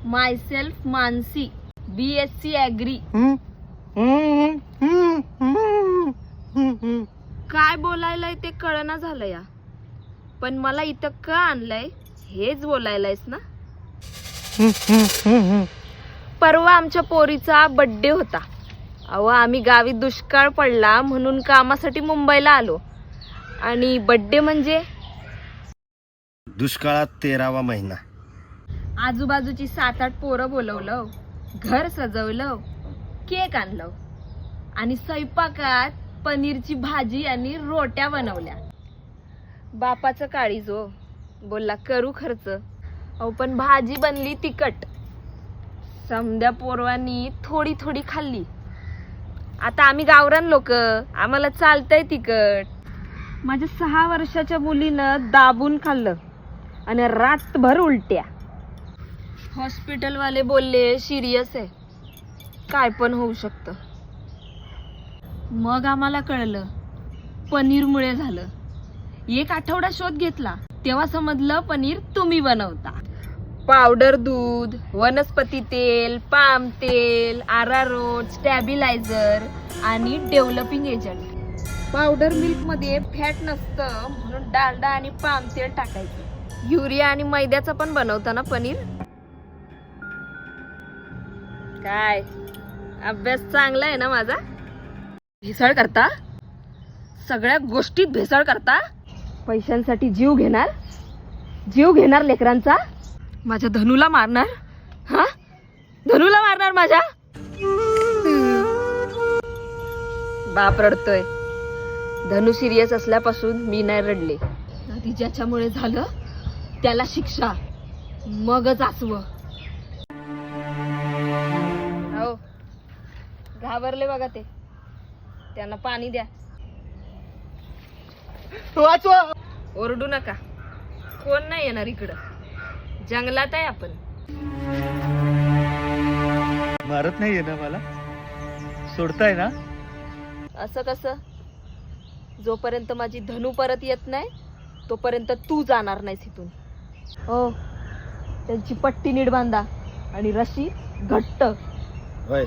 Myself Mansi, BSc agree. काय बोलायलाय ते कळना झालं या, पण मला इथं का आणलंय हेच बोलायलायस ना. परवा आमच्या पोरीचा बर्थडे होता. अहो, आम्ही गावी दुष्काळ पडला म्हणून कामासाठी मुंबईला आलो, आणि बर्थडे म्हणजे दुष्काळात 13वा महिना. आजूबाजूची 7-8 पोरं बोलवलं, घर सजवलं, केक आणलं, आणि स्वयंपाकात पनीरची भाजी आणि रोट्या बनवल्या. बापाचं काळीज हो, बोलला करू खर्च. अहो, पण भाजी बनली तिखट. समद्या पोरवांनी थोडी थोडी खाल्ली. आता आम्ही गावरान लोक, आम्हाला चालतंय तिखट. माझ्या 6 वर्षाच्या मुलीनं दाबून खाल्लं आणि रातभर उलट्या. हॉस्पिटलवाले बोलले सिरियस आहे, काय पण होऊ शकतं. मग आम्हाला कळलं पनीरमुळे झालं. 1 आठवडा शोध घेतला, तेव्हा समजलं पनीर तुम्ही बनवता. पावडर दूध, वनस्पती तेल, पाम तेल, आरारोट, स्टॅबिलायझर आणि डेव्हलपिंग एजंट. पावडर मिल्क मध्ये फॅट नसतं म्हणून डालडा आणि पाम तेल टाकायचं. युरिया आणि मैद्याचं पण बनवता ना पनीर. काय अभ्यास चांगला आहे ना माझा. भेसळ करता, सगळ्या गोष्टीत भेसळ करता. पैशांसाठी जीव घेणार लेकरांचा. माझ्या धनुला मारणार. हा, धनुला मारणार माझ्या. बाप रडतोय. धनु सिरियस असल्यापासून मी नाही रडले. आधी ज्याच्यामुळे झालं त्याला शिक्षा, मगच आसवं. हो, घाबरले बघा ते. त्यांना पाणी द्या. वाचवा. ओरडू नका, कोण नाही येणार इकडं. जंगलात आहे आपण. मारत नाहीये ना मला, सोडताय ना. असं कसं? जोपर्यंत माझी धनु परत येत नाही तोपर्यंत तू जाणार नाहीस इथून. हो, त्यांची पट्टी नीट बांधा आणि रशी घट्ट. होय.